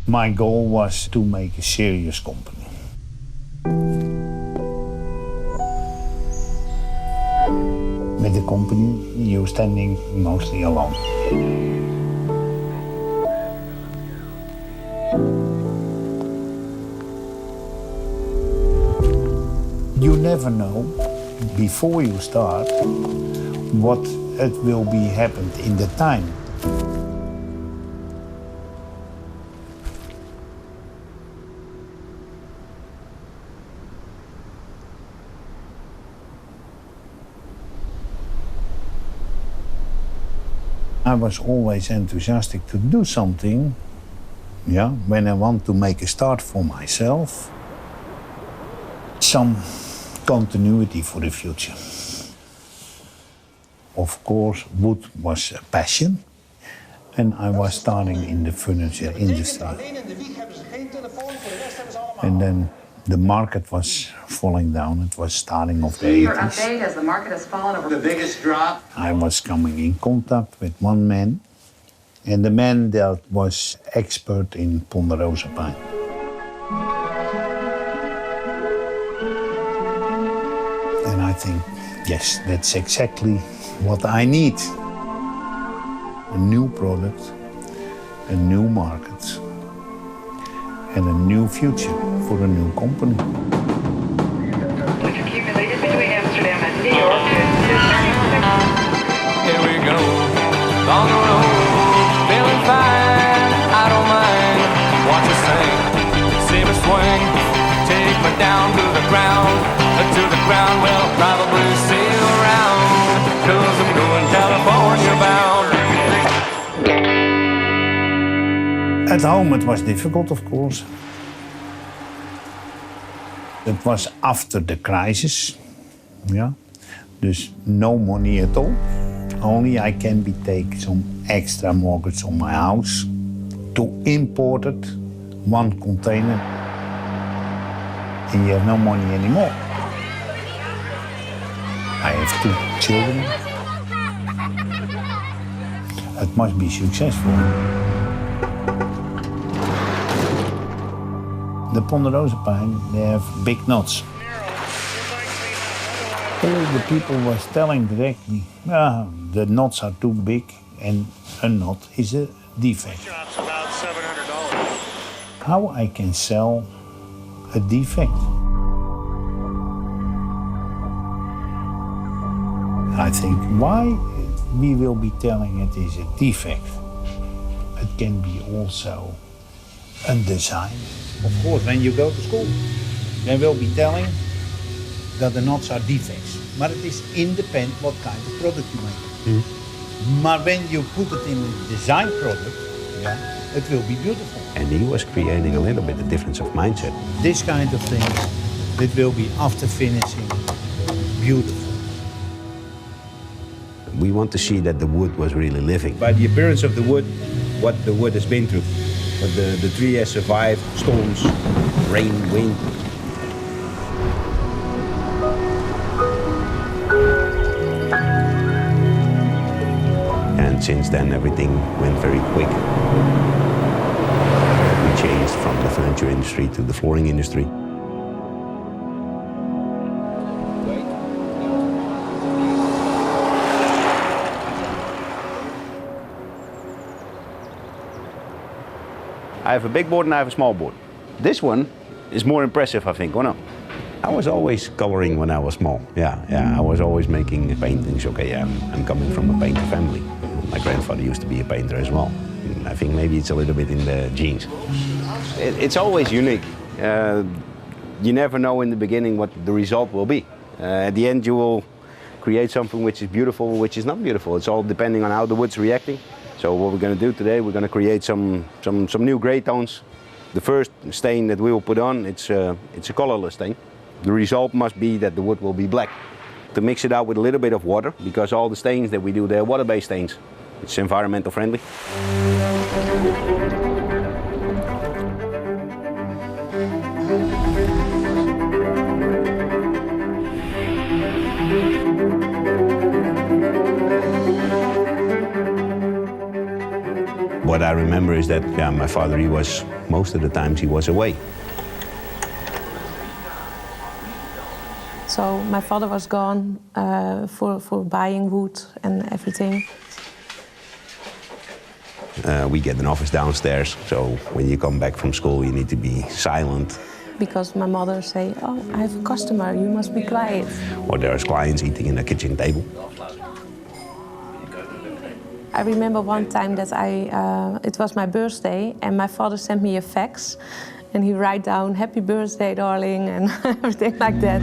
My goal was to make a serious company. With the company, you're standing mostly alone. You never know, before you start, what it will be happened in the time. I was always enthusiastic to do something, when I want to make a start for myself, some continuity for the future. Of course, wood was a passion, and I was starting in the furniture industry. And then the market was falling down. It was starting of the 80s. As the market has fallen over the biggest drop. I was coming in contact with one man, and the man that was expert in ponderosa pine. And I think, yes, that's exactly what I need. A new product, a new market, and a new future for a new company. which accumulated between Amsterdam and New York to 236. Here we go, on the road, feeling fine. I don't mind. Watch us sing, see me swing, take me down to the ground. Well, I'll probably see you around, 'cause I'm going California bound. At home it was difficult, of course. It was after the crisis, There's no money at all. Only I can take some extra mortgage on my house to import it, one container, and you have no money anymore. I have 2 children. It must be successful. The ponderosa pine, they have big knots. All the people was telling directly, the knots are too big and a knot is a defect. About $700. How I can sell a defect? I think why we will be telling it is a defect. It can be also a design. Of course, when you go to school, they will be telling that the knots are defects. But it is independent what kind of product you make. But when you put it in a design product, it will be beautiful. And he was creating a little bit of difference of mindset. This kind of thing, it will be after finishing beautiful. We want to see that the wood was really living. By the appearance of the wood, what the wood has been through. But the tree has survived storms, rain, wind. And since then, everything went very quick. We changed from the furniture industry to the flooring industry. I have a big board and I have a small board. This one is more impressive, I think, or no? I was always coloring when I was small. I was always making paintings. Okay, I'm coming from a painter family. My grandfather used to be a painter as well. I think maybe it's a little bit in the genes. It's always unique. You never know in the beginning what the result will be. At the end, you will create something which is beautiful, which is not beautiful. It's all depending on how the wood's reacting. So what we're going to do today, we're going to create some new gray tones. The first stain that we will put on, it's a colorless stain. The result must be that the wood will be black. To mix it out with a little bit of water, because all the stains that we do, they're water-based stains. It's environmental friendly. What I remember is that my father, he was most of the times he was away. So my father was gone for buying wood and everything. We get an office downstairs, so when you come back from school you need to be silent. Because my mother say, "Oh, I have a customer, you must be quiet." Or there's clients eating in the kitchen table. I remember one time that it was my birthday and my father sent me a fax and he write down, "Happy birthday, darling," and everything like that.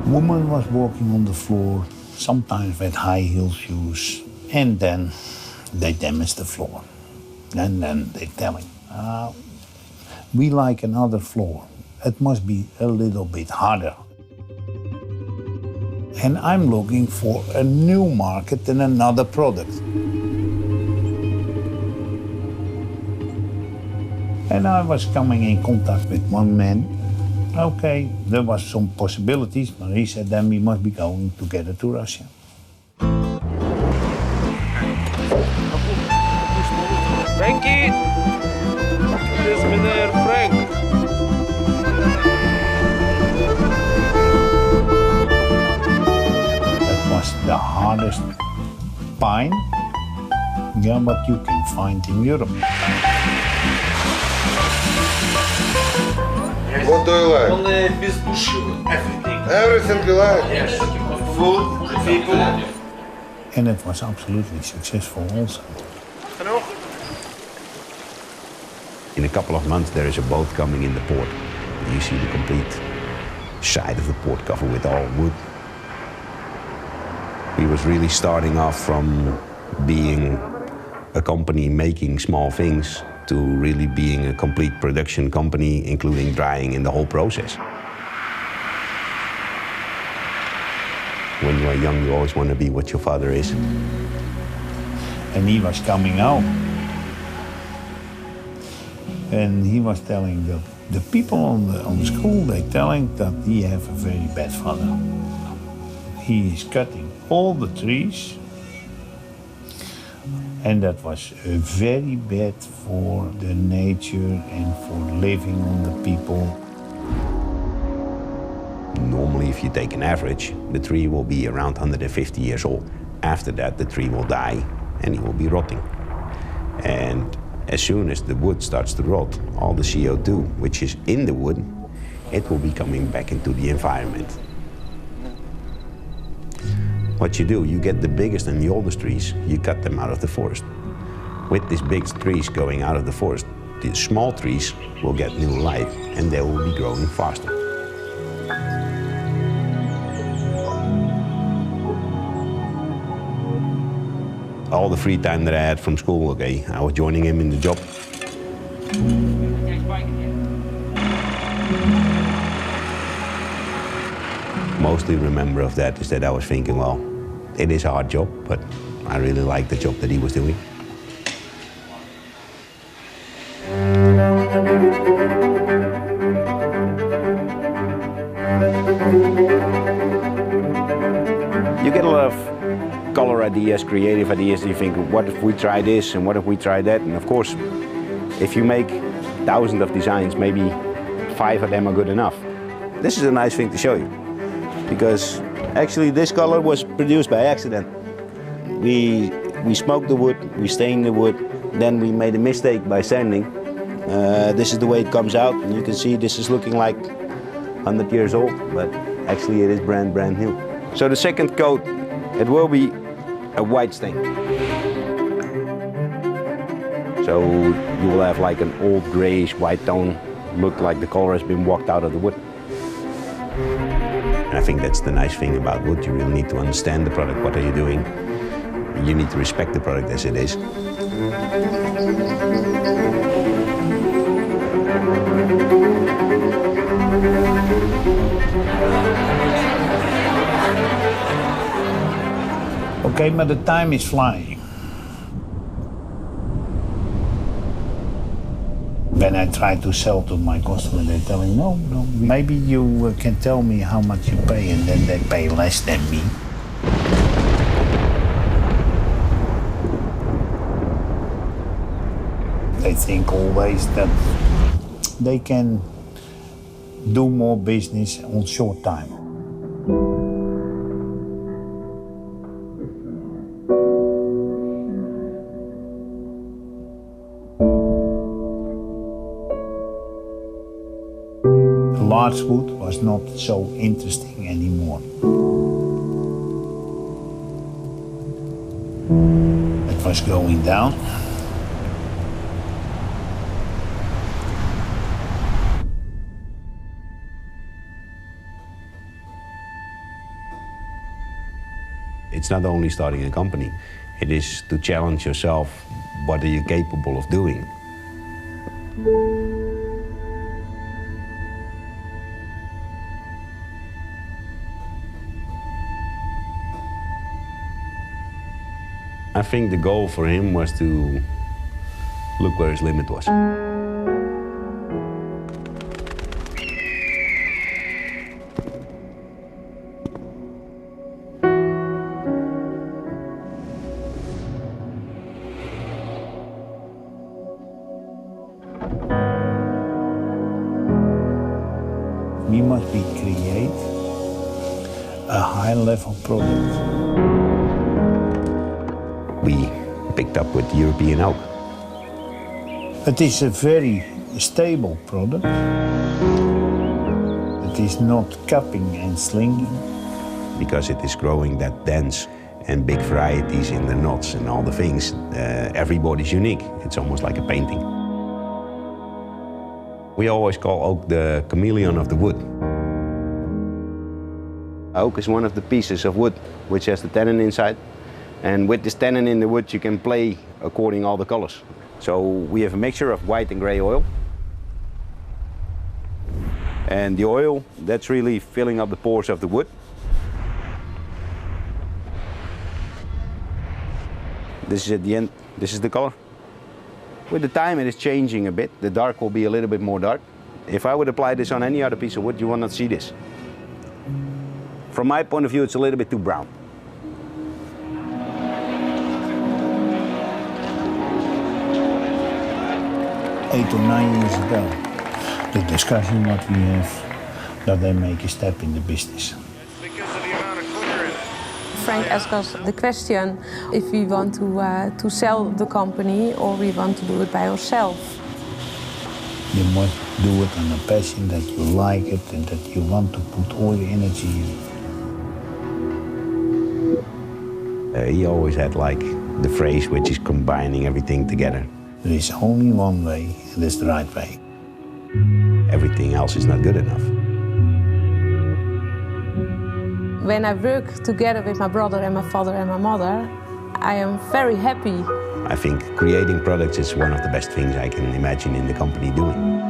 Woman was walking on the floor, sometimes with high heel shoes, and then they damaged the floor. And then they telling, we like another floor. It must be a little bit harder. And I'm looking for a new market and another product. And I was coming in contact with one man. Okay, there was some possibilities, but he said then we must be going together to Russia. Frankie! Dit is meneer Frank. That was the hardest pine, what you can find in Europe. What do you like? Only без души, everything. Everything you like? Yes. Food, people. And it was absolutely successful also. In a couple of months there is a boat coming in the port. You see the complete side of the port covered with all wood. We was really starting off from being a company making small things to really being a complete production company, including drying in the whole process. When you are young, you always want to be what your father is. And he was coming out. And he was telling the people on the school, they telling that he have a very bad father. He is cutting all the trees. And that was very bad for the nature and for living on the people. Normally, if you take an average, the tree will be around 150 years old. After that, the tree will die and it will be rotting. And as soon as the wood starts to rot, all the CO2, which is in the wood, it will be coming back into the environment. What you do, you get the biggest and the oldest trees, you cut them out of the forest. With these big trees going out of the forest, the small trees will get new life and they will be growing faster. All the free time that I had from school, okay, I was joining him in the job. Mostly remember of that is that I was thinking, well, it is a hard job, but I really liked the job that he was doing. You get a lot of color ideas, creative ideas, and you think, what if we try this and what if we try that? And of course, if you make thousands of designs, maybe 5 of them are good enough. This is a nice thing to show you, because actually this color was produced by accident. We smoked the wood, we stained the wood, then we made a mistake by sanding. This is the way it comes out, and you can see this is looking like 100 years old, but actually it is brand new. So the second coat, it will be a white stain. So you will have like an old grayish white tone, look like the color has been walked out of the wood. And I think that's the nice thing about wood. You really need to understand the product. What are you doing? You need to respect the product as it is. Okay, but the time is flying. when I try to sell to my customer, they tell me, no, maybe you can tell me how much you pay, and then they pay less than me. They think always that they can do more business on short time. Large wood was not so interesting anymore. It was going down. It's not only starting a company, it is to challenge yourself, what are you capable of doing? I think the goal for him was to look where his limit was. We must create a high-level product. We picked up with European oak. It is a very stable product. It is not cupping and slinging. Because it is growing that dense and big varieties in the knots and all the things, everybody's unique. It's almost like a painting. We always call oak the chameleon of the wood. Oak is one of the pieces of wood which has the tannin inside. And with this tannin in the wood, you can play according all the colors. So we have a mixture of white and gray oil. And the oil, that's really filling up the pores of the wood. This is at the end, this is the color. With the time it is changing a bit. The dark will be a little bit more dark. If I would apply this on any other piece of wood, you will not see this. From my point of view, it's a little bit too brown. 8 or 9 years ago, the discussion what we have, that they make a step in the business. Because of the amount of glitter in it. Frank asked us the question if we want to sell the company or we want to do it by ourselves. You must do it on a passion that you like it and that you want to put all your energy in. He always had like the phrase which is combining everything together. There is only one way, and that's the right way. Everything else is not good enough. When I work together with my brother and my father and my mother, I am very happy. I think creating products is one of the best things I can imagine in the company doing.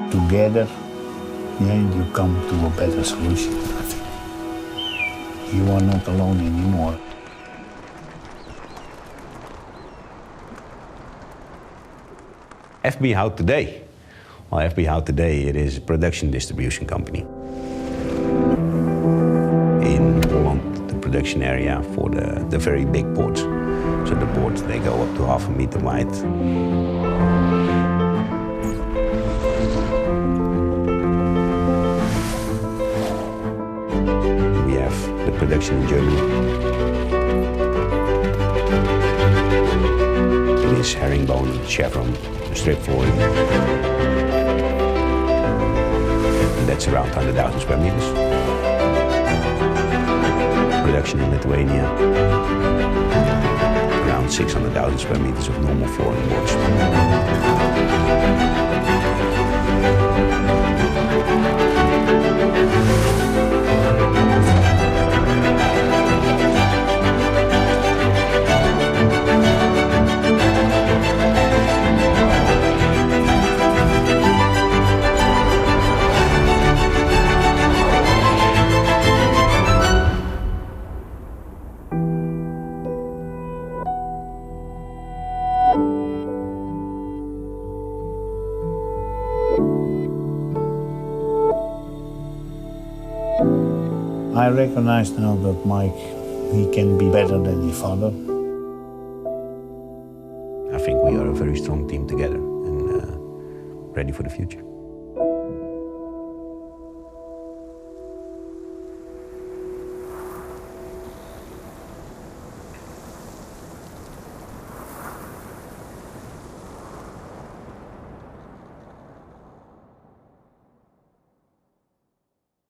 Together, you come to a better solution, I think. You are not alone anymore. FB Hout today? Well, FB Hout today, it is a production distribution company. In Holland, the production area for the very big boards. So the boards, they go up to 1/2 meter wide. We have the production in Germany. It is herringbone, chevron, strip flooring. That's around 100,000 square meters. Production in Lithuania, around 600,000 square meters of normal flooring boards. I recognize now that Mike, he can be better than his father. I think we are a very strong team together and ready for the future.